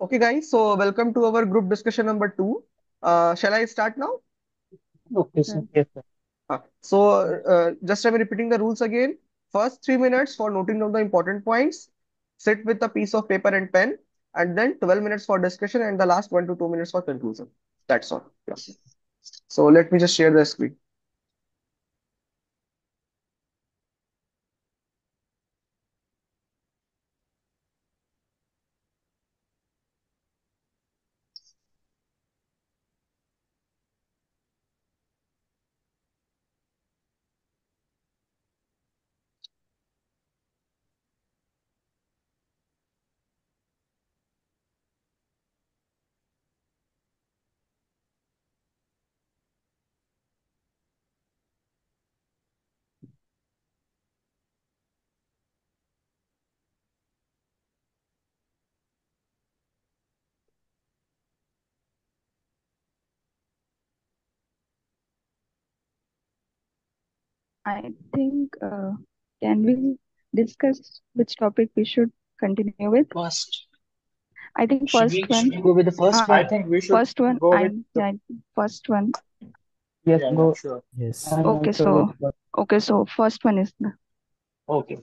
Okay, guys, so welcome to our group discussion number two. Shall I start now? Okay, sir. Sure. Yes, sir. Just I'm repeating the rules again. First 3 minutes for noting down the important points. Sit with a piece of paper and pen, and then 12 minutes for discussion, and the last 1 to 2 minutes for conclusion. That's all. Yeah. So let me just share the screen. I think can we discuss which topic we should continue with? First, I think should first we should one. we go with the first Uh, one? I think we should first one. go with the Yeah, first one. Yes, yeah, go. sure. Yes. I'm Okay, also with so first one is the okay.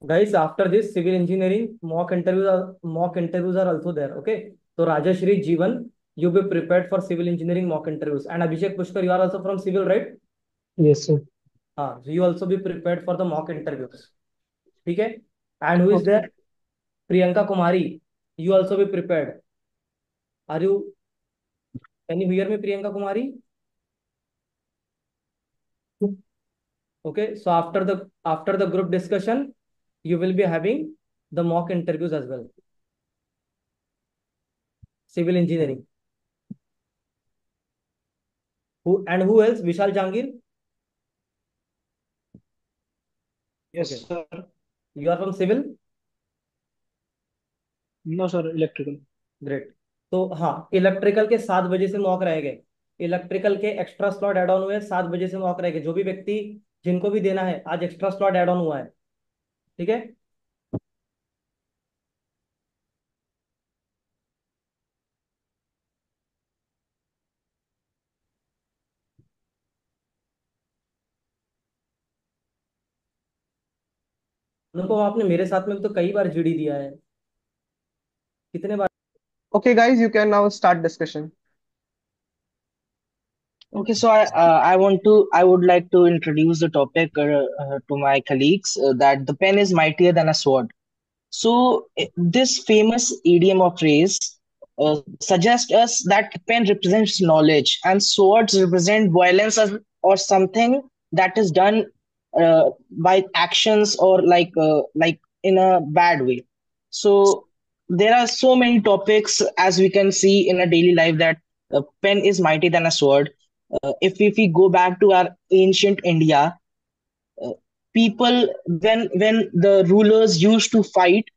Guys, after this civil engineering, mock interviews are also there. Okay. So Rajashri, Jeevan, you be prepared for civil engineering mock interviews. And Abhishek Pushkar, you are also from civil, right? Yes, sir. So you also be prepared for the mock interviews. Okay. And who is Okay. there? Priyanka Kumari, you also be prepared. Are you? Can you hear me, Priyanka Kumari? Okay. So after the group discussion, you will be having the mock interviews as well. Civil engineering. Who else? Vishal Jangir. Yes, Okay. sir. You are from civil. No, sir. Electrical. Great. तो हाँ, electrical के 7 बजे से mock रहेंगे. Electrical के extra slot add on हुए, 7 बजे से मॉक रहेंगे. जो भी व्यक्ति जिनको भी देना है, आज एक्स्ट्रा स्लॉट ऐड ऑन हुआ है. ठीक है. अनुपम, आपने मेरे साथ में भी तो कई बार जीडी दिया है. कितने बार? Okay, guys, you can now start discussion. Okay, so I would like to introduce the topic to my colleagues that the pen is mightier than a sword. So this famous idiom or phrase suggests us that pen represents knowledge and swords represent violence or something that is done by actions or like in a bad way. So there are so many topics as we can see in a daily life that pen is mightier than a sword. If we go back to our ancient India, uh, people when the rulers used to fight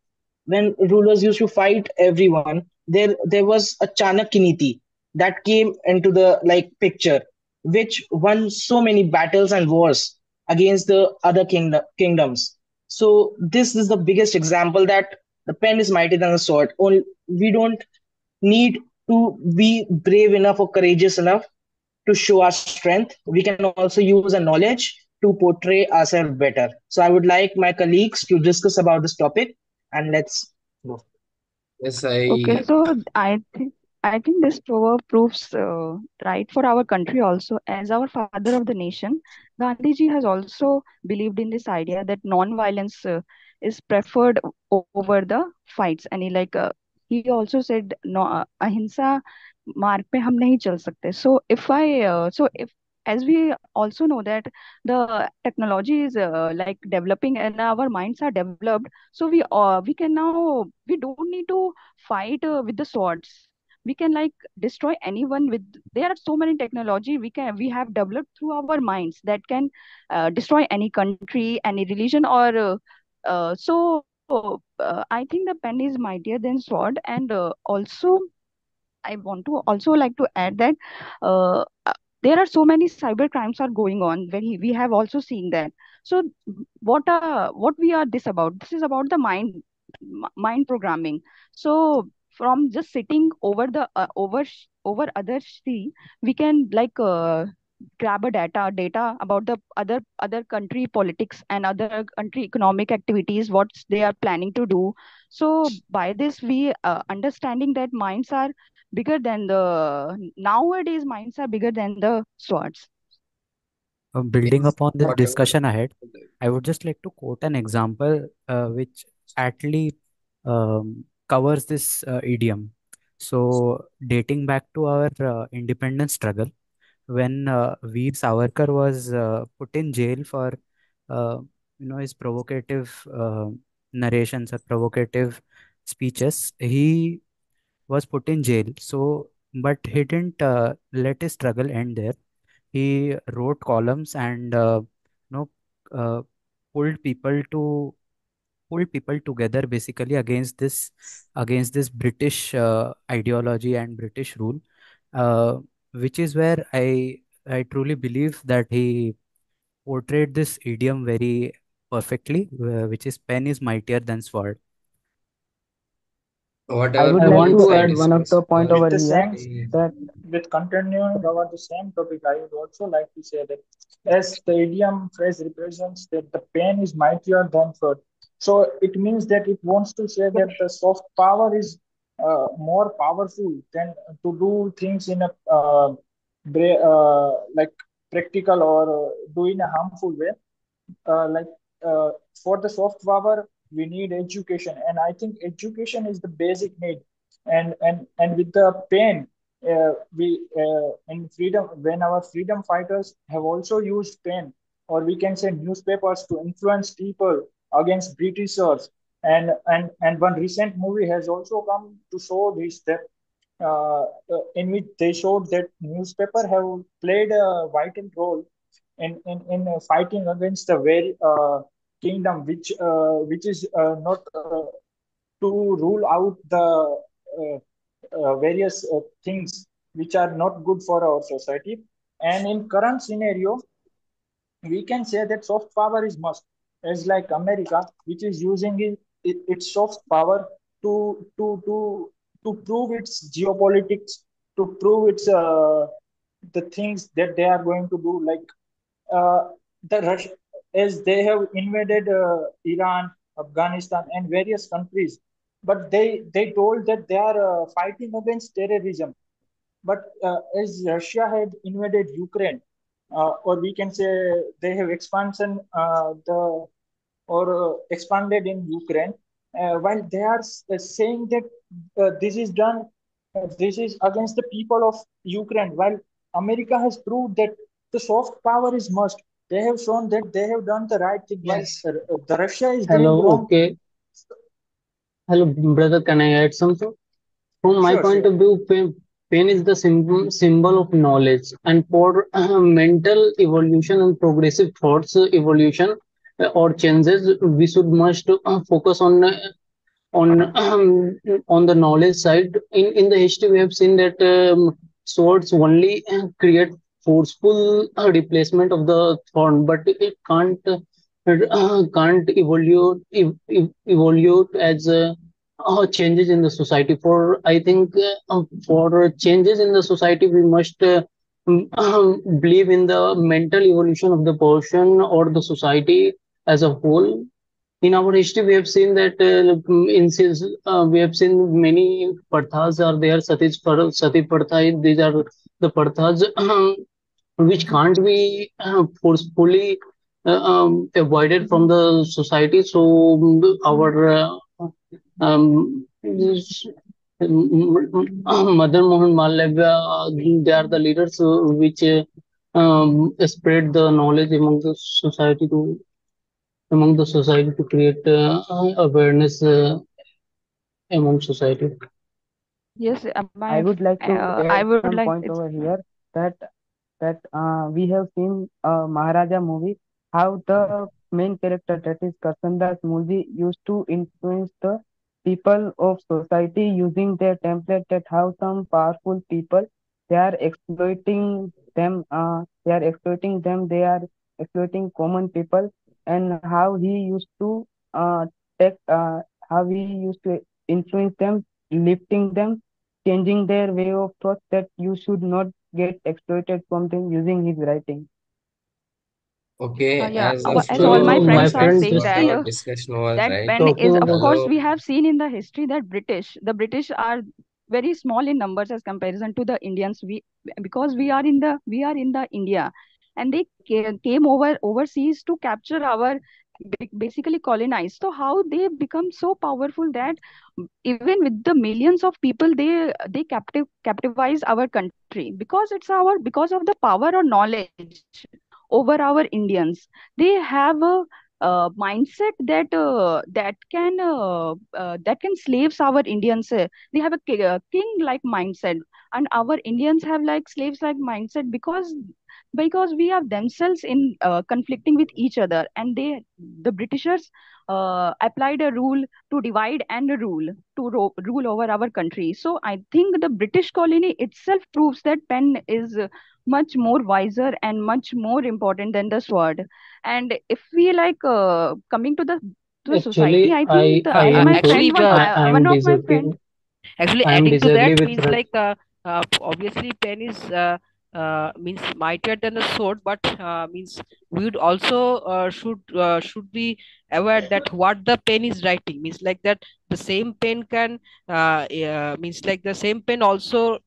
when rulers used to fight everyone, there was a Chanakya Niti that came into the like picture, which won so many battles and wars against the other kingdoms. So this is the biggest example that the pen is mightier than the sword. Only we don't need to be brave enough or courageous enough to show our strength. We can also use our knowledge to portray ourselves better. So I would like my colleagues to discuss about this topic, and let's go. Yes, Okay, I so I think this proverb proves right for our country also. As our father of the nation, Gandhiji has also believed in this idea that non-violence is preferred over the fights. And he also said, no, ahimsa marg pe hum nahi chal sakte. So if as we also know that the technology is developing and our minds are developed, so we can now, we don't need to fight with the swords. We can destroy anyone with, there are so many technology we have developed through our minds that can destroy any country, any religion, or I think the pen is mightier than sword. And also I want to also like to add that there are so many cyber crimes are going on where we have also seen that. So what we are this about, this is about the mind programming. So from just sitting over the over other see, we can grab a data about the other country politics and other country economic activities, what they are planning to do. So by this we understanding that minds are bigger than the, nowadays minds are bigger than the swords. Building yes, upon this whatever. discussion ahead, I would just like to quote an example which actually covers this idiom. So, dating back to our independence struggle, when Veer Savarkar was put in jail for, uh, his provocative narrations or provocative speeches, he was put in jail. So, but he didn't let his struggle end there. He wrote columns and you know uh, pulled people to pulled people together basically against this British ideology and British rule, uh, which is where I truly believe that he portrayed this idiom very perfectly, which is pen is mightier than sword. I Whatever would I like point want to to said add add. is one of the point good. over With the here same, I, that with continuing about the same topic, I would also like to say that as the idiom phrase represents that the pen is mightier than sword, so it means that it wants to say that the soft power is more powerful than to do things in a like practical or do in a harmful way. uh, like uh, for the soft power we need education, and I think education is the basic need. And with the pen, we in freedom, when our freedom fighters have also used pen, or we can say newspapers, to influence people against britishers. And one recent movie has also come to show this, that in which they showed that newspaper have played a vital role in fighting against the very kingdom which is not to rule out the various things which are not good for our society. And in current scenario, we can say that soft power is must, as like America, which is using its soft power to to prove its geopolitics, to prove its the things that they are going to do, like uh, the Rush, as they have invaded Iran, Afghanistan, and various countries, but they told that they are fighting against terrorism. But as Russia had invaded Ukraine, or we can say they have expansion the or expanded in Ukraine, while they are saying that this is done, this is against the people of Ukraine, while America has proved that the soft power is must. They have shown that they have done the right thing, while yes, the Russia is doing hello, wrong. okay, hello, brother, can I add something? From my Sure, point sure. of view, pain is the symbol of knowledge, and for mental evolution and progressive thoughts evolution or changes, we should must focus on on the knowledge side. In the history, we have seen that swords only create forceful replacement of the thorn, but it can't. can't evolve as changes in the society. For I think for changes in the society, we must believe in the mental evolution of the person or the society as a whole. In our history, we have seen that we have seen many parthas are there. Sati partha. These are the parthas which can't be forcefully avoided from the society. So our this, Madan Mohan Mallavya, they are the leaders which spread the knowledge among the society to create awareness among society. Yes, I would like to I add would some like point it's over here that we have seen Maharaja movie, how the main character, that is Karsandas Mulji, used to influence the people of society using their template, that how some powerful people, they are exploiting them, they are exploiting common people, and how he used to take how he used to influence them, lifting them, changing their way of thought, that you should not get exploited from them using his writing. Okay, yeah, as as all my So my friends as are friend, saying just what that our discussion was, that right? pen is, talking of about course, So we have seen in the history that the British are very small in numbers as comparison to the Indians. We, because we are in the India, and they came overseas to capture our, basically colonize. So how they become so powerful that even with the millions of people, they captivize our country, because it's our, because of the power or knowledge over our Indians. They have a mindset that can slaves our Indians. They have a king like mindset, and our Indians have like slaves like mindset, because we are themselves in conflicting with each other, and the Britishers applied a rule to divide and rule, to rule over our country. So I think the British colony itself proves that pen is much more wiser and much more important than the sword. And if we like coming to the society, actually I think Uh, as uh, my actually, friend, the one of my friend. actually I am adding to that disagree with means like obviously pen is means mightier than a sword, but means we would also should be aware that what the pen is writing means like that the same pen can means like the same pen also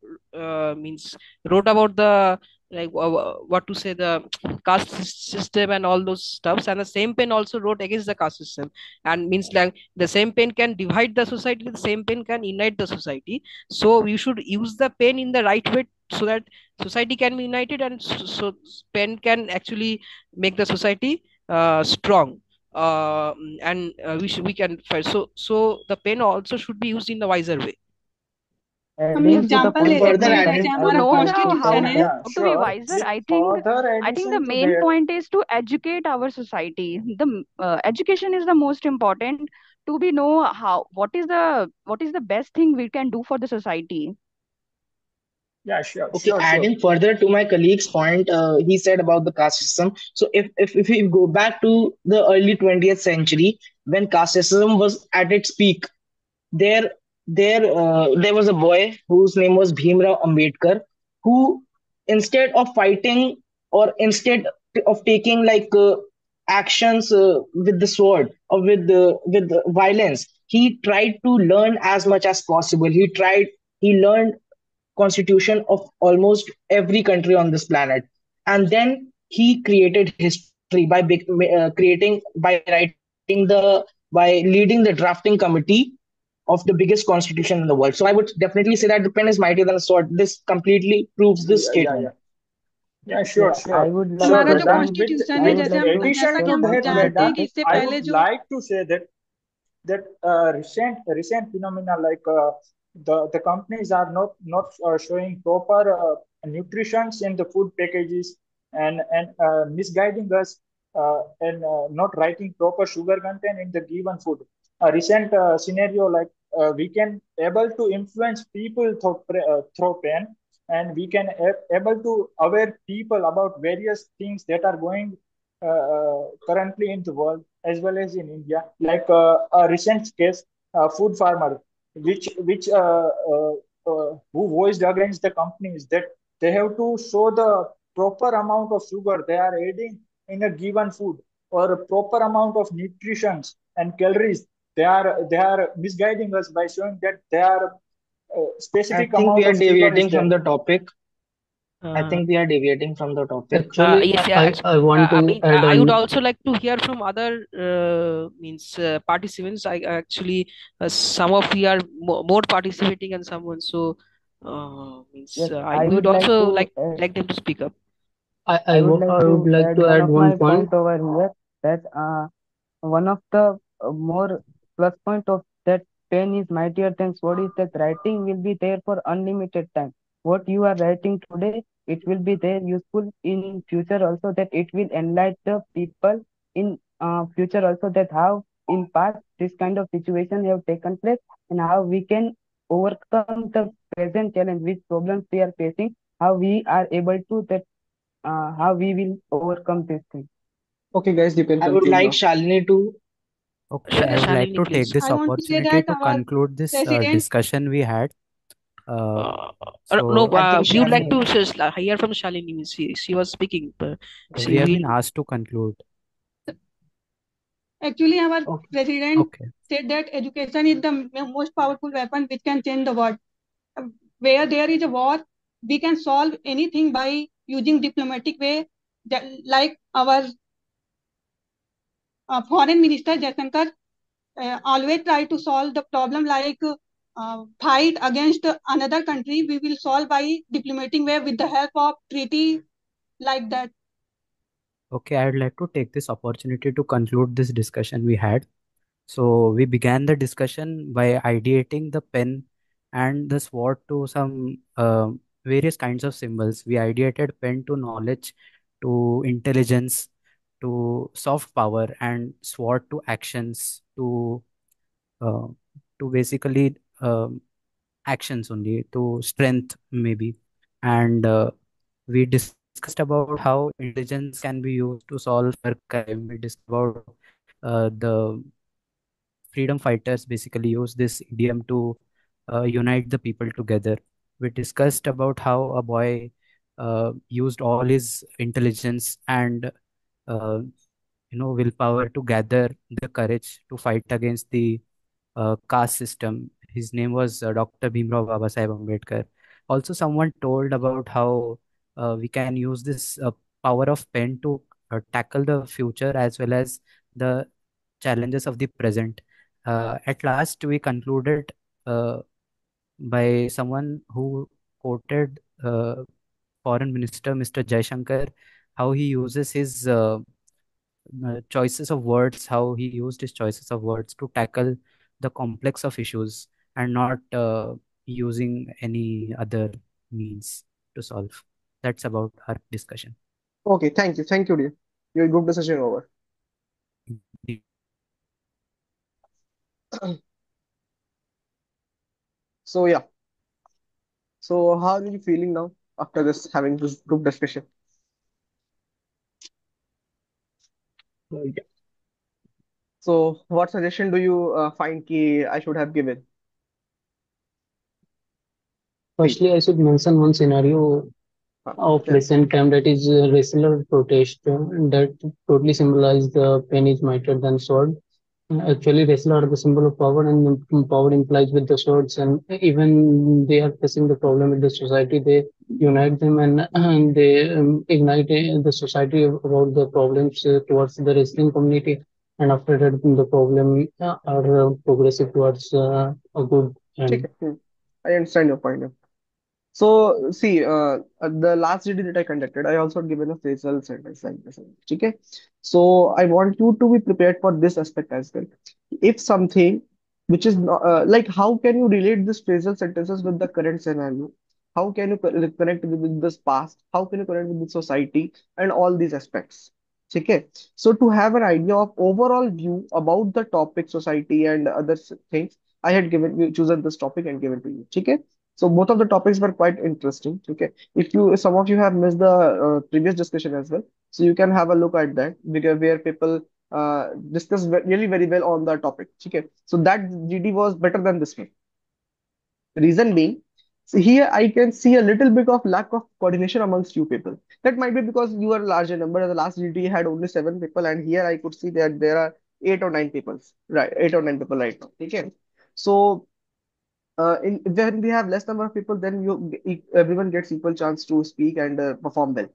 means wrote about the like what to say the caste system and all those stuffs, and the same pen also wrote against the caste system, and means like the same pen can divide the society, the same pen can unite the society. So we should use the pen in the right way so that society can be united, and so pen can actually make the society strong. And we can fight. So the pen also should be used in the wiser way. Adding to the So point of further my Definitely, adding friend, I to to the would know like point, the to how add to that Yeah, how to be sure. wiser, With I think further the addition to main that, point is to educate our society. The education is the most important, to be know how, what is the best thing we can do for the society. yeah, sure, okay, sure, sure. adding further to my colleague's point, he said about the caste system. So if we go back to the early 20th century, when caste system was at its peak, there there was a boy whose name was Bhimrao Ambedkar, who instead of fighting or instead of taking like actions with the sword or with violence, he tried to learn as much as possible. He learned constitution of almost every country on this planet, and then he created history by by leading the drafting committee of the biggest constitution in the world. So I would definitely say that the pen is mightier than a sword. This completely proves this Yeah, yeah, yeah. statement. Yeah, sure, yeah, I sure, would like sure, हमारा to जो Vedant. bring constitution I है, would जैसे like हम to Addition जैसा कि to talk हम about that, one जानते हैं Vedant, कि aspect. इससे I पहले would जो like to say that recent phenomena like the companies are not showing proper nutritions in the food packages, and misguiding us, and not writing proper sugar content in the given food. A recent scenario like we can able to influence people through pen, and we can able to aware people about various things that are going currently in the world as well as in India, like a recent case, food farmer, which who voiced against the companies that they have to show the proper amount of sugar they are adding in a given food, or a proper amount of nutrition and calories. They are misguiding us by showing that they are I specific think we amount are of sugar is deviating from there. the topic. I Uh, think we are deviating from the topic. Actually, yes, yeah. I want I to mean, add I would on. also like to hear from other means participants. I actually some of we are more participating and someone so means Yes, I I we would would like also to add, like them to speak up. I would I like would to like add to one add of one my point. point over here, that one of the more plus point of that pen is mightier than sword is that writing will be there for unlimited time. What you are writing today, it will be there useful in future also, that it will enlighten the people in future also, that how in past this kind of situation have taken place, and how we can overcome the present challenge, which problems we are facing, how we are able to that, how we will overcome this thing. Okay, guys, you can I would conclude like now. Shalini to. Okay, I would like Shalini, to take please. this I want to say opportunity that to our conclude this president, discussion we had. Uh, Uh, no, so I think we would like Shalini. to hear from Shalini. Means she was speaking. we See, have we been asked to conclude. actually, our Okay. president Okay. said that education is the most powerful weapon which can change the world. Where there is a war, we can solve anything by using diplomatic way. Like our foreign minister Jaishankar always try to solve the problem, like fight against another country. We will solve by diplomatic way with the help of treaty, like that. Okay, I'd like to take this opportunity to conclude this discussion we had. So we began the discussion by ideating the pen and the sword to some various kinds of symbols. We ideated pen to knowledge, to intelligence, to soft power, and sword to actions, uh, to basically actions only, to strength maybe. And we discussed about how intelligence can be used to solve crime. We discussed about how the freedom fighters basically use this idiom to unite the people together. We discussed about how a boy used all his intelligence and uh, willpower to gather the courage to fight against the caste system. His name was Dr. Bhimrao Babasaheb Ambedkar. Also, someone told about how we can use this power of pen to tackle the future as well as the challenges of the present. At last, we concluded by someone who quoted Foreign Minister Mr. Jaishankar, how he uses his choices of words, how he used his choices of words to tackle the complex of issues and not using any other means to solve. That's about our discussion. Okay, thank you. Thank you, dear. Your group discussion over. So yeah. So how are you feeling now after this having this group discussion? So what suggestion do you find key I should have given? Please. Firstly, I should mention one scenario of Tell. recent time, that is wrestler protest, that totally symbolize the pen is mightier than sword. Actually, wrestler are the symbol of power, and power implies with the swords. And even they are facing the problem with the society, they unite them, and they ignite the society about the problems towards the wrestling community. And after that, the problem are progressive towards a good Okay. end. I understand your point. Yeah. So, see, at the last GD that I conducted, I also given a phrasal sentence like this. Okay. So, I want you to be prepared for this aspect as well. If something which is not, like, how can you relate these phrasal sentences with the current scenario? How can you connect with this past? How can you connect with the society and all these aspects? Okay. So, to have an idea of overall view about the topic, society, and other things, I had given you chosen this topic and given to you. Okay. So both of the topics were quite interesting. Okay, if some of you have missed the previous discussion as well, so you can have a look at that, because where people discuss really very well on the topic. Okay, so that GD was better than this one. Reason being, so here I can see a little bit of lack of coordination amongst you people. That might be because you are a larger number. The last GT had only 7 people, and here I could see that there are 8 or 9 people, right? 8 or 9 people right now. Okay, so in when we have less number of people, then everyone gets equal chance to speak and perform well.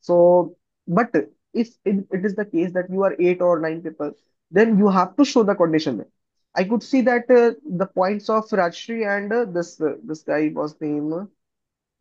So, but if it is the case that you are 8 or 9 people, then you have to show the coordination there. I could see that the points of Rajshri and this guy was name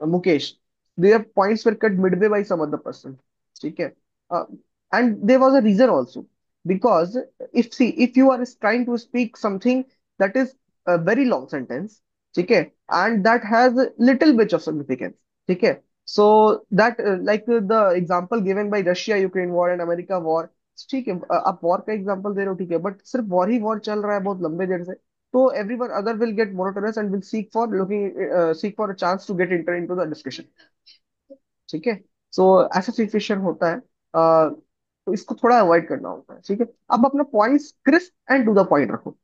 Mukesh. Their points were cut midway by some other person. Okay. Uh, and there was a reason also. Because if you are trying to speak something that is a very long sentence, okay, and that has a little bit of significance, okay. So that the example given by Russia-Ukraine war and America war, ठीक है, आप war का example दे रहे हो, ठीक है, but सिर्फ war ही war चल रहा है बहुत लंबे देर से, so everyone other will get monotonous and will seek for a chance to get enter into the discussion. ठीक है, so ऐसा सिचुएशन होता है, तो इसको थोड़ा अवॉइड करना होता है. ठीक है, अब अपना points crisp and to the point रखो.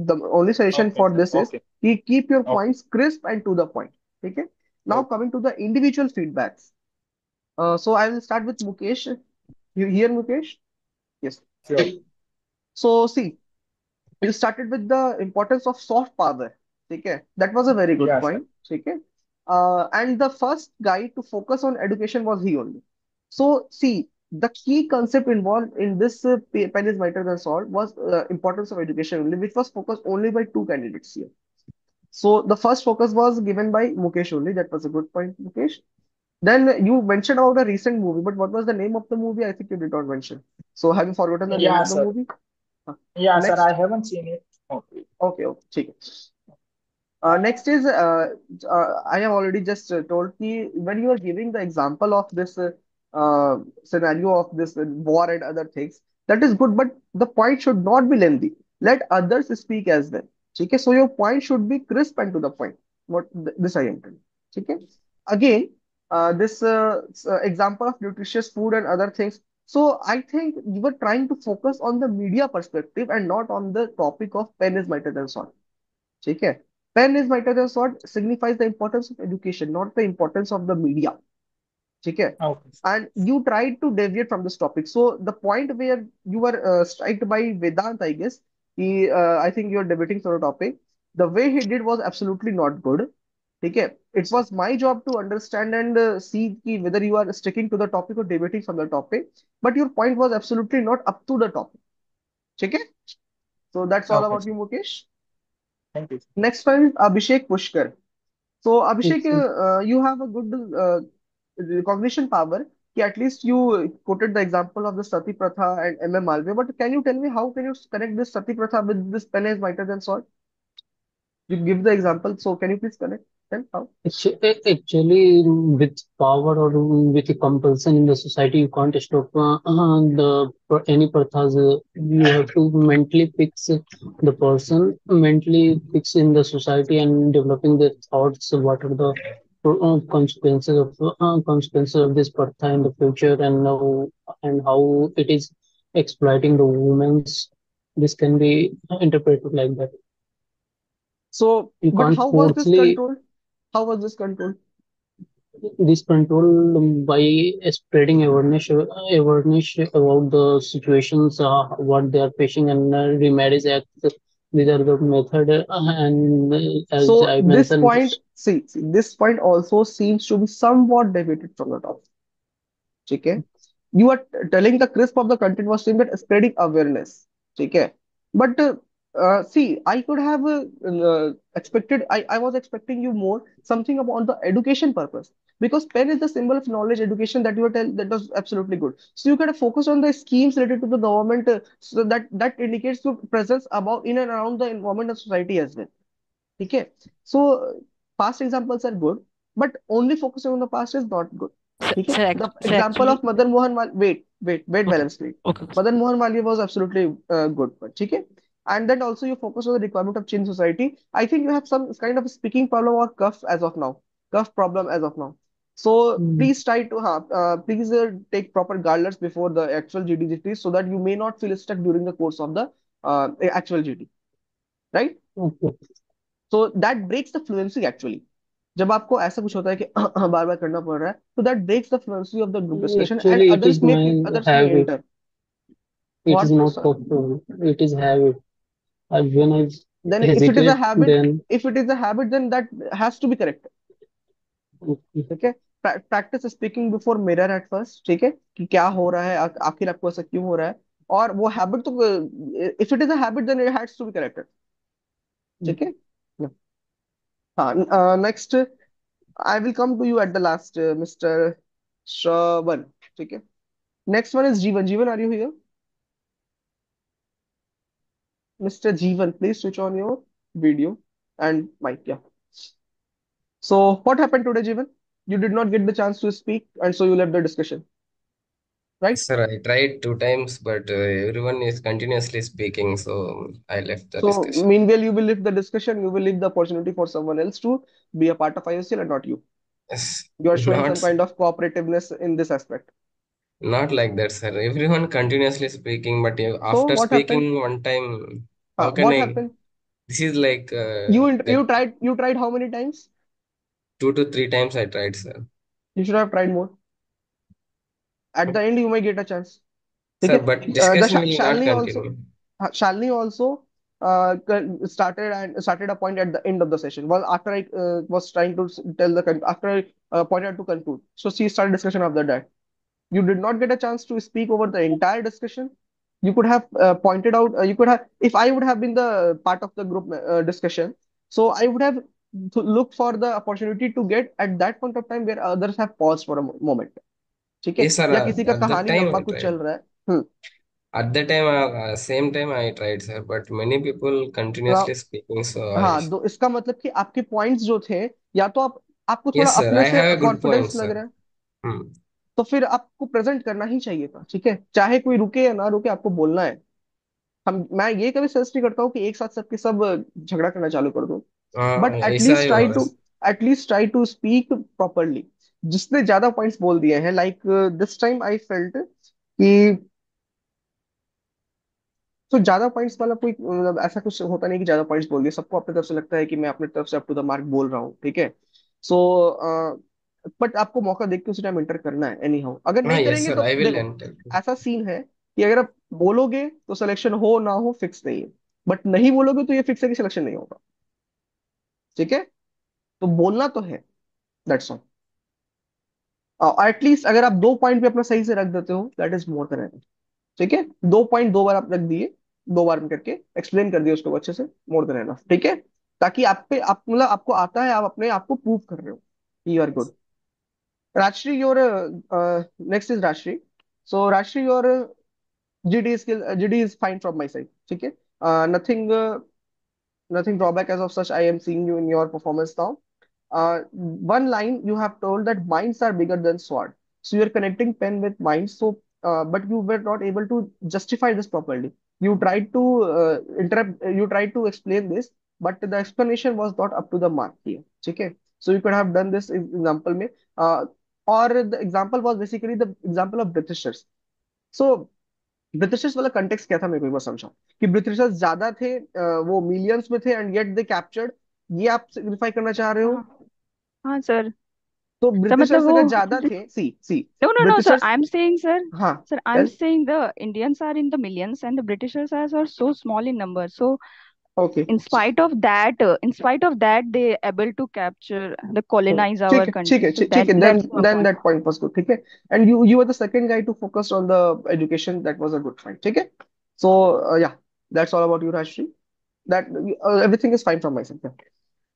The only suggestion Okay, for sir. this is Okay. keep your Okay. points crisp and to the point. ठीक है. Now Okay. coming to the individual feedbacks. So I will start with Mukesh. You hear Mukesh? Yes. Sure. So see, you started with the importance of soft power. ठीक है, that was a very good Yeah, sir. point. ठीक है, and the first guy to focus on education was he only. So see, the key concept involved in this pen is mightier than sword was importance of education only, which was focused only by two candidates here. So the first focus was given by Mukesh only. That was a good point, Mukesh. Then you mentioned about a recent movie, but what was the name of the movie? I think you did not mention. So have you forgotten the name Yeah, of the sir. movie? Uh, Yeah, sir. I Next. haven't seen it. Okay. Okay, okay, ठीक है. Next is I have already just told you when you are giving the example of this scenario of this war and other things, that is good, but the point should not be lengthy. Let others speak as well. Okay, so your point should be crisp and to the point. What this I am telling. Okay, again, this example of nutritious food and other things. So I think you were trying to focus on the media perspective and not on the topic of pen is mightier than sword. ठीक है, pen is mightier than sword signifies the importance of education, not the importance of the media. ठीक है, Okay. and you tried to deviate from this topic. So the point where you were striked by Vedant, I guess, I think you're debating for a topic. The way he did was absolutely not good. ठीक है, it was my job to understand and see कि whether you are sticking to the topic or debating from the topic, but your point was absolutely not up to the topic. ठीक है, so that's all Okay, about sir. you, Mukesh. Thank you. Next one, Abhishek Pushkar. So Abhishek, It's you have a good recognition power. At least you quoted the example of the Sati Pratha and MM Malviya. But can you tell me how can you connect this Sati Pratha with this pen is mightier than sword? You give the example. So can you please connect? Tell how? Actually, with power or with a compulsion in the society, you can't stop any prathas. You have to mentally fix the person, mentally fix in the society, and developing the thoughts. What are the consequences of this pratha in the future, and how it is exploiting the women's. This can be interpreted like that. So, You but can't how was this forcefully controlled? How was this controlled? this control by spreading awareness about the situations what they are facing, and remarriage act. These are the method, and as So I this mentioned, point, see, this point also seems to be somewhat deviated from the topic. ठीक है, you are telling the crisp of the content was saying that spreading awareness. ठीक है, but see, I could have expected, I was expecting you more something about the education purpose, because pen is the symbol of knowledge education that you were tell that was absolutely good. So you could have focused on the schemes related to the government, so that indicates your presence about in and around the environment and society as well. ठीक है, so past examples are good, but only focusing on the past is not good. Sir, ठीक है, sir, the sir, example actually, of Wait, okay, balance, wait. okay, okay. Madan Mohan Malviya was absolutely good, but ठीक है, and then also you focus on the requirement of change society. I think you have some kind of a speaking problem or cuff problem as of now. So Mm. please try to please take proper guardrails before the actual GDGT so that you may not feel stuck during the course of the actual GD, right? Okay. So that breaks the fluency actually. जब आपको ऐसा कुछ होता है कि बार बार करना पड़ रहा है, so that breaks the fluency of the group discussion and Actually, it is my others may habit. enter. It is What? not possible. It is habit. When I Then hesitate, then if it is a habit, then that has to be corrected. okay. ठीक है? Practice speaking before mirror at first, ठीक है, कि क्या हो रहा है, आखिर आपको ऐसा क्यों हो रहा है, और वो हैबिट तो, if it is a habit then it has to be corrected, ठीक है? हाँ, next I will come to you at the last, mister Shravan, ठीक है? Next one is Jeevan. Jeevan, are you here? Mister Jeevan, please switch on your video and mic. Yeah. So what happened today, Jeevan? You did not get the chance to speak, and so you left the discussion, right? Sir, I tried 2 times, but everyone is continuously speaking, so I left the So discussion. meanwhile, you will leave the discussion, you will leave the opportunity for someone else to be a part of IOCL and not you. Yes, You are showing some not kind of cooperativeness in this aspect. not like that, sir. Everyone continuously speaking, but So after what happened? speaking one time, how can What I? happened? This is like You that tried how many times? 2 to 3 times I tried, sir. You should have tried more. At the end, you may get a chance. Sir, Okay. but discussion will not Shalini also, continue. Shalini also started a point at the end of the session. Well, after I was trying to tell after I pointed to conclude, so she started discussion after that. You did not get a chance to speak over the entire discussion. You could have pointed out, you could have, if I would have been the part of the group discussion, so I would have to look for the opportunity to get at that point of time where others have paused for a moment. ठीक है, Yes, sir. या किसी का At that कहानी time लंबा I कुछ चल tried. रहा है. हम्म. At that time, same time I tried, sir. But many people हाँ, continuously speaking, so I. हाँ, तो इसका मतलब कि आपके पॉइंट्स जो थे, या तो आपको थोड़ा Yes, sir. अपने I से have a good point, confidence लग sir. रहा है, Hmm. तो फिर आपको प्रेजेंट करना ही चाहिए था, ठीक है, चाहे कोई रुके या ना रुके, आपको बोलना है. मैं ये कभी सजेस्ट नहीं करता हूँ कि एक साथ सबके सब झगड़ा करना चालू कर दो, बट ऐसा ही होगा. At least try to speak properly. जिसने ज्यादा पॉइंट्स बोल दिए हैं, like this time I felt कि, तो ज्यादा पॉइंट्स वाला कोई मतलब ऐसा कुछ होता नहीं कि ज्यादा पॉइंट्स बोल दिए, सबको अपनी तरफ से लगता है कि मैं अपनी तरफ से अप टू द मार्क बोल रहा हूँ, ठीक है? सो बट आपको मौका देख के उसी टाइम एंटर करना है एनी हाउ. अगर नहीं Yes, करेंगे sir. तो I will देखो, enter. ऐसा सीन है कि अगर आप बोलोगे तो सिलेक्शन हो ना हो फिक्स नहीं है, बट नहीं बोलोगे तो ये फिक्स है कि सिलेक्शन नहीं होगा, ठीक है? तो बोलना तो है, दैट्स ऑल. एटलीस्ट अगर आप 2 पॉइंट भी अपना सही से रख देते हो, that is more than enough, ठीक है? 2 पॉइंट 2 बार आप रख दिए, 2 बार में करके एक्सप्लेन कर दिया उसको अच्छे से, मोर देन एनफ, ठीक है? ताकि आप मतलब आपको आता है, आप अपने आप को प्रूव कर रहे हो, you are good. Rajshri, your next is Rajshri. So Rajshri, your GD skill, GD is fine from my side. ठीक है? Nothing, nothing drawback as of such. I am seeing you in your performance now. One line you have told that minds are bigger than sword. So you're connecting pen with minds. So, but you were not able to justify this properly. You tried to interrupt. You tried to explain this, but the explanation was not up to the mark here. Okay. So you could have done this example में. Or the example was basically the example of Britishers. So Britishers वाला context क्या था, मेरे को एक बार समझाओ कि Britishers ज्यादा थे, वो मिलियंस में थे एंड येट दे कैप्चर्ड, ये आप सिग्निफाई करना चाह रहे हो? हाँ हाँ सर. तो सर मतलब ब्रिटिशर्स वो, अगर ज्यादा थे, see see no no no sir, Britishers, I'm saying sir, हाँ, sir I'm tell. saying the Indians are in the millions and the Britishers are so small in number. So okay, in spite of that they able to capture the colonize our ठीक है, ठीक country. है, So ठीक है, then that's my then point. That point was good, ठीक है. And you are the second guy to focus on the education, that was a good point, ठीक है? So yeah, that's all about you Rajshri. That everything is fine from my side.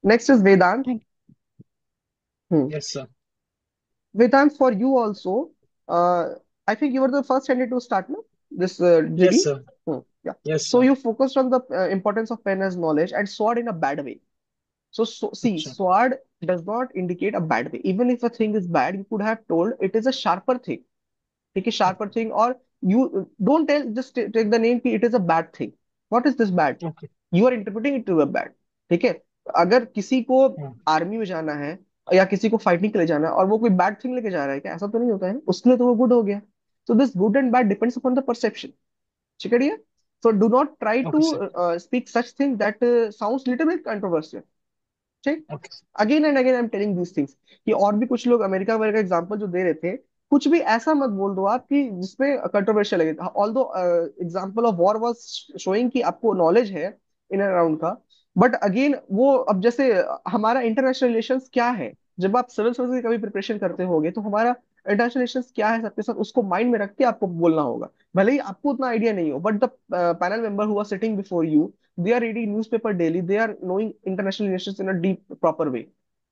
Next is Vedant. Thank Yes, sir. Vedant, for you also, I think you were the first candidate to start, no? This Yes, GD. sir. Yeah. Yes, So sir. you focused on the importance of pen as knowledge and sword in a bad way. So see, Acha. sword does not indicate a bad way. Even if a thing is bad, you could have told it is a sharper thing. Take a sharper thing, or you don't tell, just take the name, ki it is a bad thing. What is this bad, Okay. You are interpreting it to a bad. ठीक है, अगर किसी को Hmm. Army में जाना है या किसी को फाइटिंग के लिए जाना है और वो कोई बैड थिंग लेके जा रहा है क्या, ऐसा तो नहीं होता है ना, उसके लिए तो वो गुड हो गया। So this good and bad depends upon the perception. ठीक है dear? So do not try Okay, to sir. speak such thing that sounds little bit controversial. ठीक, Okay. Again and again I am telling these things कि और भी कुछ लोग America वगैरह का एग्जांपल जो दे रहे थे, कुछ भी ऐसा मत बोल दो आप कि जिसमें कंट्रोवर्शियल लगे। Although example of war was showing कि आपको नॉलेज है इन एंड अराउंड का, बट अगेन वो अब जैसे हमारा इंटरनेशनल रिलेशंस क्या है, जब आप सिविल सर्विस की कभी प्रिपरेशन करते होगे तो हमारा इंटरनेशनल रिलेशंस क्या है सबके साथ, उसको माइंड में रख के आपको बोलना होगा। भले ही आपको उतना आइडिया नहीं हो, but the panel member who are sitting before you, they are reading newspaper daily, they are knowing international relations in a deep proper way।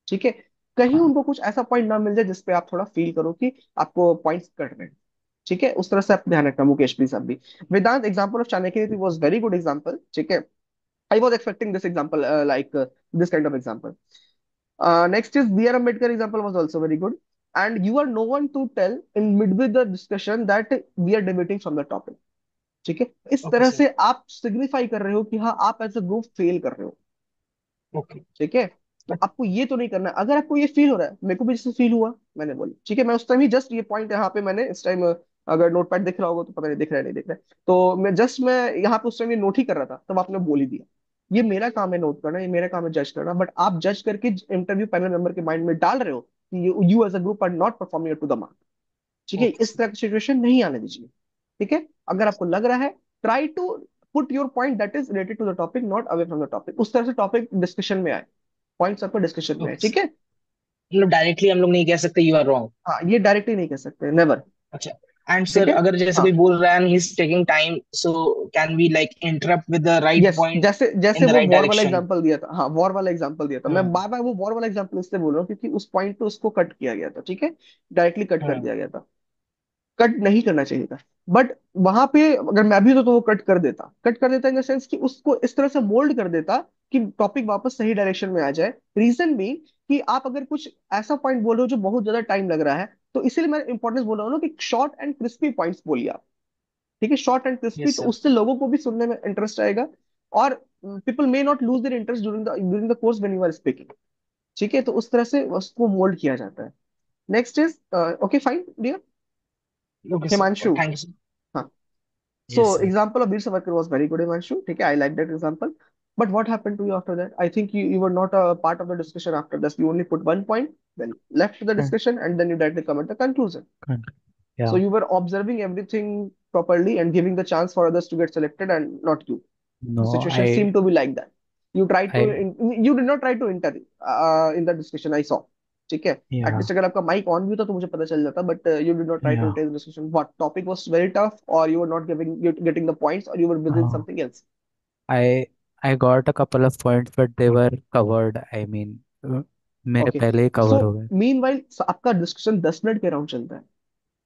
ठीक है, कहीं उनको कुछ ऐसा पॉइंट ना मिल जाए जिसपे आप थोड़ा फील करो कि आपको पॉइंट्स कट रहे हैं। ठीक है, उस तरह से आप ध्यान रखना मुकेश प्लीज। आप भी वेदांत एग्जांपल ऑफ चाणक्य नीति वाज वेरी गुड एग्जांपल। ठीक है, I was expecting this example like this kind of example. Next is B R Ambedkar example was also very good, and you are no one to tell in mid with the discussion that we are debating from the topic. ठीक है, इस Okay, तरह sir. से आप signify कर रहे हो कि हाँ आप एज अ ग्रुप फेल कर रहे हो। Okay. ठीक है, तो आपको ये तो नहीं करना। अगर आपको ये फील हो रहा है, मेरे को भी जैसे फील हुआ, मैंने बोला ठीक है, मैं उस टाइम ही जस्ट ये पॉइंट यहाँ पे मैंने इस टाइम, अगर नोटपैड दिख रहा होगा तो पता नहीं दिख रहा है नहीं दिख रहा है, तो मैं यहाँ पे उस टाइम ये नोट ही कर रहा था, तब आपने बोल ही दिया। ये मेरा काम है नोट करना, ये मेरा काम है जज करना, बट आप जज करके इंटरव्यू पैनल मेंबर के माइंड में डाल रहे हो कि you as a group are not performing to the mark. ठीक है, Okay, इस sir. तरह की सिचुएशन नहीं आने दीजिए। ठीक है, अगर आपको लग रहा है, try to put your point that is related to the topic, not away from the topic, उस तरह से टॉपिक डिस्कशन में आए, पॉइंट्स आपको डिस्कशन में आए। Okay, sir. ठीक है, मतलब डायरेक्टली हम लोग नहीं कह सकते यू आर रॉन्ग। हाँ ये डायरेक्टली नहीं कह सकते, नेवर। अच्छा। एंड ठीक सर है, अगर जैसे हाँ कोई बोल रहा है and he is taking time, so can we like interrupt with the right yes, point जैसे जैसे इन द वो राइट वॉर वाला डायरेक्शन? एग्जांपल दिया था, हाँ वॉर वाला एग्जांपल दिया था, मैं हम्म। बार बार वो वॉर वाला एग्जांपल इसलिए बोल रहा हूँ क्योंकि उस पॉइंट पे उसको कट किया गया था। ठीक है, डायरेक्टली कट कर हम्म। दिया गया था, कट नहीं करना चाहिए था। बट वहां पे अगर मैं भी तो वो कट कर देता इन द सेंस कि उसको इस तरह से मोल्ड कर देता कि टॉपिक वापस सही डायरेक्शन में आ जाए। रीजन भी कि आप अगर कुछ ऐसा पॉइंट बोल रहे हो जो बहुत ज्यादा टाइम लग रहा है, तो इसीलिए मैं इंपॉर्टेंस बोल रहा हूँ ना कि शॉर्ट एंड क्रिस्पी पॉइंट्स बोलिए आप। ठीक है, शॉर्ट एंड क्रिस्पी, यस तो सर। उससे लोगों को भी सुनने में इंटरेस्ट आएगा, और people may not lose their interest during the course when you are speaking. ठीक है, तो उस तरह से उसको मोल्ड किया जाता है। Next is okay fine dear okay sir, Himanshu. Thank you sir. हाँ, so Yes, sir. example of Veer Savarkar was very good, Himanshu. Okay, I like that example. But what happened to you after that? I think you were not a part of the discussion after this. You only put one point, then left the Con- discussion, and then you directly come at the conclusion. con- So Yeah. you were observing everything properly and giving the chance for others to get selected and not you. The No, situation seemed to be like that. You tried to, I, you did not try to enter in the discussion. I saw. ठीक है, yeah, at least अगर आपका mic on भी था तो मुझे पता चल जाता, but you did not try to yeah. Enter the discussion. What topic was very tough, और you were not giving getting the points, और you were busy in Uh, something else. I, I got a couple of points, but they were covered. I mean, मेरे okay, पहले ही सो cover हो गए. Meanwhile आपका discussion 10 minute के round चलता है,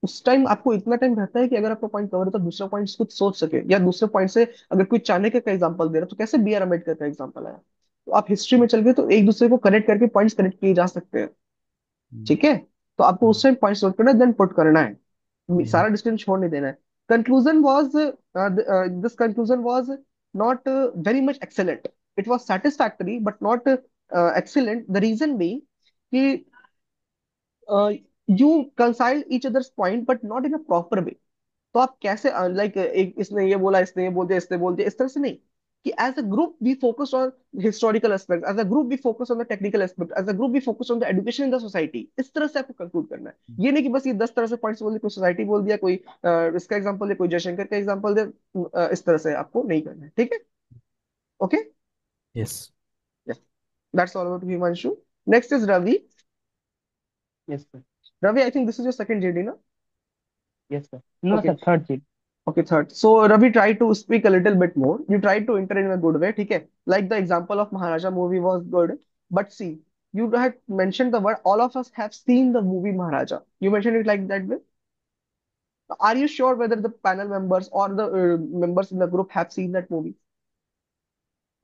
उस टाइम आपको इतना टाइम रहता है कि अगर आपका पॉइंट कवर है तो दूसरा पॉइंट कुछ सोच सके, या दूसरे पॉइंट से अगर कोई चाणक्य का एग्जांपल दे रहा है तो कैसे बी आर अम्बेडकर का एग्जांपल आया, तो आप हिस्ट्री में चल गए तो एक दूसरे को कनेक्ट करके पॉइंट्स कनेक्ट किए जा सकते हैं। Mm, ठीक है, तो आपको mm, उस टाइम पॉइंट्स नोट करना है, देन पुट करना है, yeah. सारा डिस्कशन छोड़ नहीं देना है। Conclusion was, this conclusion was not very much excellent, it was satisfactory but not excellent. The reason be कि you console each others point but not in a proper way. तो आप कैसे like एक इसने ये बोला, इसने ये बोल दिया, इसने बोल दिया, इस तरह से नहीं, कि as a group we focus on historical aspect, as a group we focus on the technical aspect, as a group we focus on the education in the society. इस तरह से आपको कंक्लूड करना है, ये नहीं कि बस ये 10 तरह से पॉइंट्स बोल दिए, कोई सोसाइटी बोल दिया, कोई इसका एग्जांपल दे, कोई जयशंकर का एग्जांपल दे, इस तरह से आपको नहीं करना है। ठीक है, okay, Yes. That's all about Himanshu. Next is Ravi. Yes, sir. Ravi, I think this is your second JD ना? Yes, sir. No, okay, sir. Third sheet. okay, third. So Ravi, try to speak a little bit more. You try to enter in a good way. ठीक है, like the example of Maharaja movie was good, but see, you had mentioned the word. All of us have seen the movie Maharaja. You mentioned it like that way. Are you sure whether the panel members or the members in the group have seen that movie?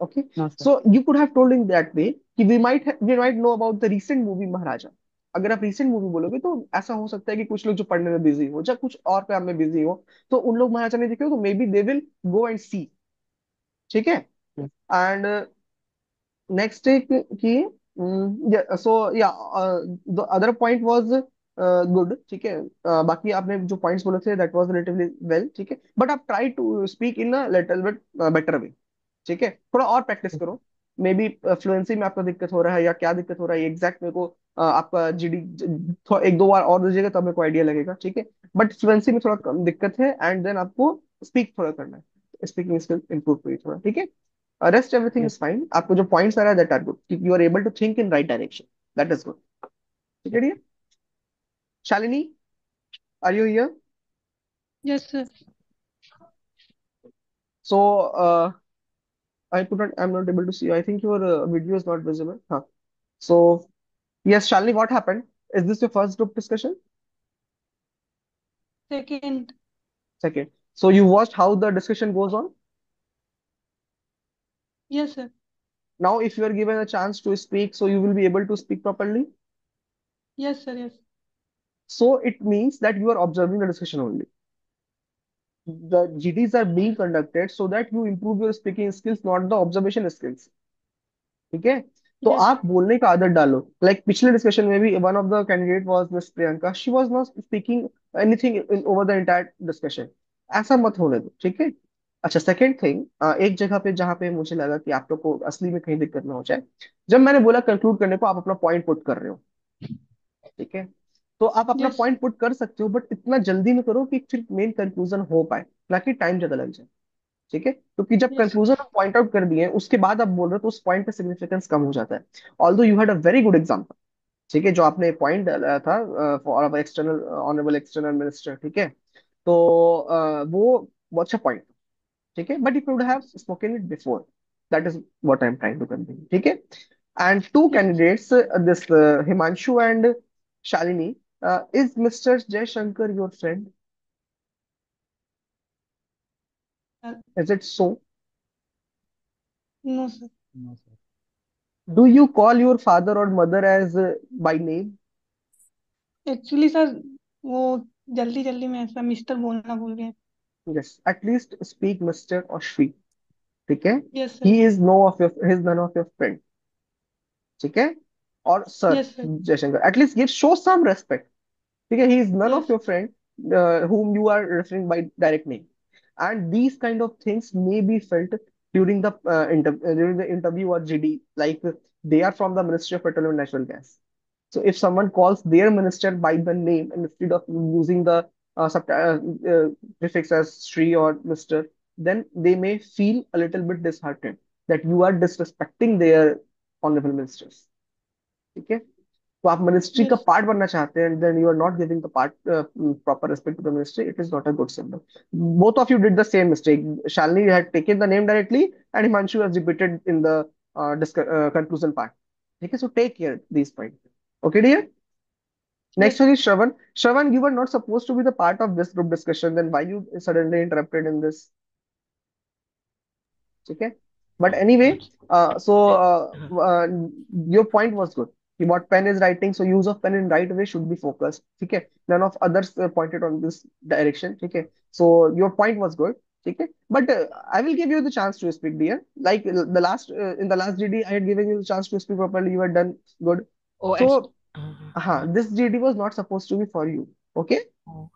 Okay, No, sir. so you could have told in that way कि we might know about the recent movie Maharaja. अगर आप recent movie बोलोगे तो ऐसा हो सकता है कि कुछ लोग जो पढ़ने में बिजी हो या कुछ और काम में बिजी हो, तो उन लोग महाराजा नहीं देखे हो, तो maybe they will go and see. ठीक है. Yes. एंड नेक्स्ट की yeah, so yeah, the other point was good. ठीक है. बाकी आपने जो पॉइंट्स बोले थे that was relatively well. ठीक है, but आप try to speak in a little bit better way. ठीक है, थोड़ा और प्रैक्टिस करो. मे बी फ्लुएंसी में आपका दिक्कत हो रहा है या क्या दिक्कत हो रहा है एग्जैक्ट मेरे को आपका जीडी एक दो बार और दीजिएगा तब मेरे को आइडिया लगेगा. ठीक है, बट फ्लुएंसी में थोड़ा कम दिक्कत है एंड देन आपको स्पीक थोड़ा करना है, स्पीकिंग स्किल इंप्रूव करिए थोड़ा. ठीक है, rest everything Yes. Is fine. आपको जो पॉइंट्स आ रहा है that are good, you are able to think in right direction, that is good. ठीक है dear. Shalini, are you here? Yes, sir. So I could not, I'm not able to see you. I think your video is not visible. Huh. So, yes, Shalini, what happened? Is this your first group discussion? Second. Second. So you watched how the discussion goes on. Yes, sir. Now, if you are given a chance to speak, so you will be able to speak properly. Yes, sir. Yes. So it means that you are observing the discussion only. The GDs are being conducted so that you improve your speaking skills, not the observation skills. ठीक है, तो Yes, आप sir. बोलने का आदत डालो. Like पिछले discussion में भी one of the candidate was miss Priyanka, she was not speaking anything over the entire discussion. ऐसा मत होने दो. ठीक है. अच्छा, सेकंड थिंग, एक जगह पे जहाँ पे मुझे लगा कि आप लोग को असली में कहीं दिक्कत ना हो जाए, जब मैंने बोला कंक्लूड करने को, आप अपना पॉइंट पुट कर रहे हो. ठीक है, तो आप अपना Yes, sir. पॉइंट पुट कर सकते हो, बट इतना जल्दी में करो कि फिर मेन कंक्लूजन हो पाए, ना कि टाइम ज्यादा लग जाए. ठीक है, क्योंकि जब Yes, sir. कंक्लूजन आप पॉइंट आउट कर दिए उसके बाद आप बोल रहे हो तो उस पॉइंट पे सिग्निफिकेंस कम हो जाता है. Although you had a very good example. ठीक है, जो आपने पॉइंट डाला था for external honourable external minister. ठीक है, तो वो अच्छा पॉइंट. ठीक है, but you could have spoken it before. That is what I am trying to convey. ठीक है. And to Yes, sir. Candidates, this Himanshu and Shalini, is mister Jaishankar your friend? Is it so? No, sir. No, sir. Do you call your father or mother as by name? Actually, sir, वो जल्दी जल्दी में ऐसा mister बोलना भूल गए. Yes, at least speak Mr. or Shri. ठीक है. Yes, sir. He is none of your friend. ठीक है. और sir Yes, sir. Jaishankar, at least show some respect. ठीक है, he is none of Yes. your friend whom you are referring by direct name. And these kind of things may be felt during the during the interview or GD, like they are from the Ministry of Petroleum and Natural Gas. So if someone calls their minister by the name and instead of using the prefix as Shri or Mr., then they may feel a little bit disheartened that you are disrespecting their honorable ministers. ठीक है, तो आप ministry का Yes. Part बनना चाहते हैं, then you are not giving the part proper respect to the ministry. It is not a good symbol. Both of you did the same mistake. Shalini had taken the name directly, and Himanshu has repeated in the conclusion part. Okay, so take care these points. Okay, dear. Next Yes. one is Shravan. Shravan, you were not supposed to be the part of this group discussion. Then why you suddenly interrupted in this? Okay, but anyway, your point was good. What pen is writing, so use of pen in right way should be focused. Okay, none of others pointed on this direction. Okay, so your point was good. Okay, but I will give you the chance to speak, dear. Like the last in the last GD, I had given you the chance to speak properly. You had done good. Oh, So, uh, this GD was not supposed to be for you. Okay. oh,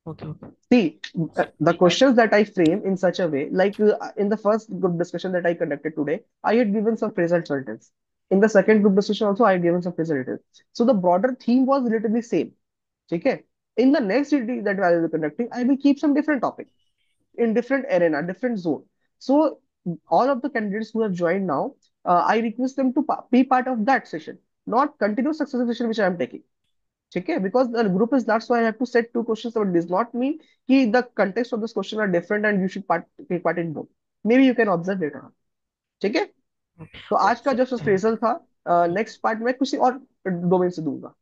okay, okay. See, the I questions that I frame in such a way, like in the first group discussion that I conducted today, I had given some phrasal sentence. In the second group discussion also, I had given some phrasal sentence. So the broader theme was relatively same. Okay. In the next GD that I will be conducting, I will keep some different topic in different arena, different zone. So all of the candidates who have joined now, I request them to be part of that session, not continuous successive session which I am taking. ठीक है, because the group is large, so I have to set two questions, but it does not mean कि the context of this question are different and you should take part in both. Maybe you can observe later on. ठीक है, तो oh, आज का जो phrasal था, next part में किसी और डोमेन से दूंगा.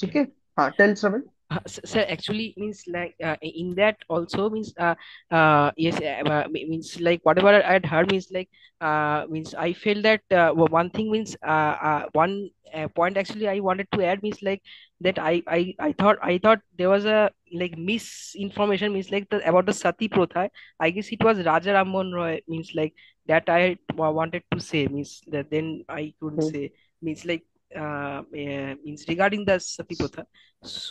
ठीक okay. है. हाँ, tell Shravan. Sir, actually means like in that also means yes means like whatever I had heard means I feel that one thing means one point actually I wanted to add means like that I thought there was a like misinformation means like about the sati protha. I guess it was Raja Rammohn Roy means like that I wanted to say means that then I couldn't Hmm. say means like means regarding the sati protha.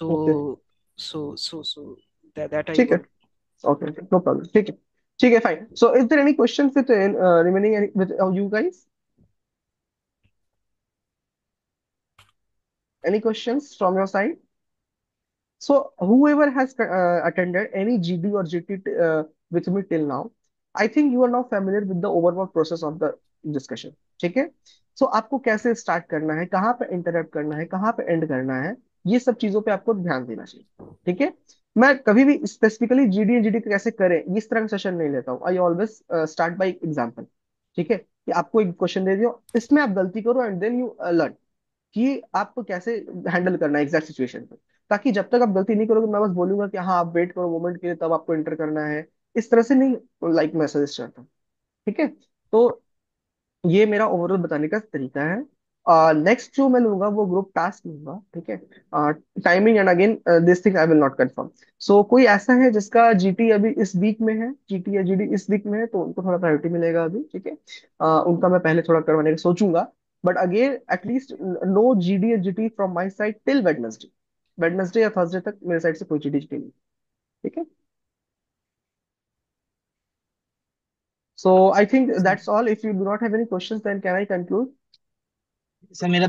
Okay. So that I ठीक है. want. Okay, okay, no problem. ठीक है. ठीक है, fine. So is there any questions with remaining with you guys? Any questions from your side? So whoever has attended any GD or GT with me till now, I think you are now familiar with the overall process of the discussion. ठीक है. So आपको कैसे start करना है, कहाँ पे interrupt करना है, कहाँ पे एंड करना है, ये सब चीजों पे आपको ध्यान देना चाहिए. ठीक है. मैं कभी भी स्पेसिफिकली जीडी एंड जीडी कैसे करें इस तरह का सेशन नहीं लेता हूँ. I always start by example. ठीक है, कि आपको एक क्वेश्चन दे दियो, इसमें आप गलती करो एंड देन यू लर्न कि आपको कैसे हैंडल करना है एग्जैक्ट सिचुएशन पे. ताकि जब तक आप गलती नहीं करोगे मैं बस बोलूंगा कि हाँ आप वेट करो मोमेंट के लिए तब आपको एंटर करना है, इस तरह से नहीं लाइक मैं सजेस्ट करता हूँ. ठीक है. तो ये मेरा ओवरऑल बताने का तरीका है. नेक्स्ट जो मैं लूंगा वो ग्रुप टास्क लूंगा. ठीक है. Timing and again this thing I will not confirm. So कोई ऐसा है जिसका जीटी अभी इस वीक में है, जीटी या जीडी इस वीक में है, तो उनको थोड़ा प्रायोरिटी मिलेगा अभी. ठीक है. उनका मैं पहले थोड़ा करवाने का सोचूंगा. But again at least no GD या GT from my side till Wednesday. Wednesday या थर्सडे तक मेरे साइड से कोई जीडी जीटी नहीं. ठीक है. So I think that's all. If you do not have any questions then can I conclude. Sir मेरा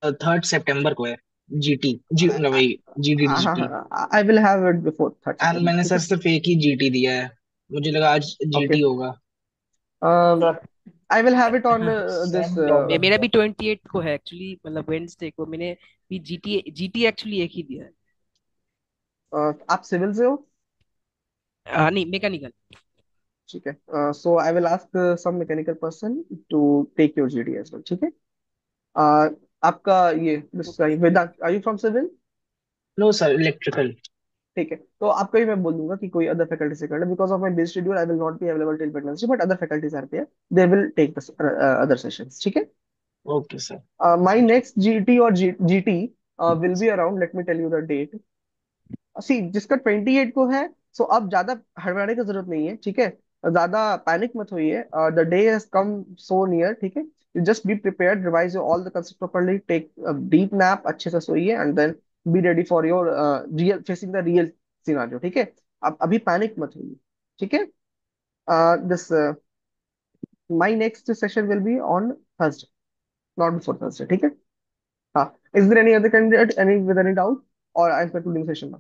3rd सितंबर को है जीटी जी वही जीडी हाँ जीटी. हाँ, I will have it before third and September. मैंने ठीक सर है. सिर्फ एक ही जीटी दिया है. मुझे लगा आज ओके. जीटी होगा. Um, sir I will have it on this. Same problem मेरा है. भी 28 को है एक्चुअली मतलब वेंसडे को मैंने भी जीटी एक्चुअली एक ही दिया है. आप सिविल से हो? नहीं मैकेनिकल. ठीक है. So I will ask some mechanical person to take your GD as well. ठीक है. आपका ये this Vedant, are you from civil? No sir electrical. ठीक है. तो आपका भी मैं बोल दूंगा कि कोई अदर फैकल्टी से करना. Because of my busy schedule I will not be available till Wednesday, but other faculties are there, they will take the other sessions. ठीक है. Okay sir. My next GT और GT will be around, let me tell you the date. See जिसका 28 को है, सो अब ज्यादा हड़बड़ाने की जरूरत नहीं है. ठीक है. ज्यादा पैनिक मत होइए. The day has come so near. ठीक है. You just be prepared, revise your all the concept properly, take deep nap, अच्छे से सोइए and then be ready for your real facing the real scenario. ठीक है. अब अभी पैनिक मत होइए. ठीक है. This my next session will be on Thursday, not before Thursday. ठीक है. हाँ. Is there any other candidate any with any doubt और आई एम कंक्लूडिंग सेशन.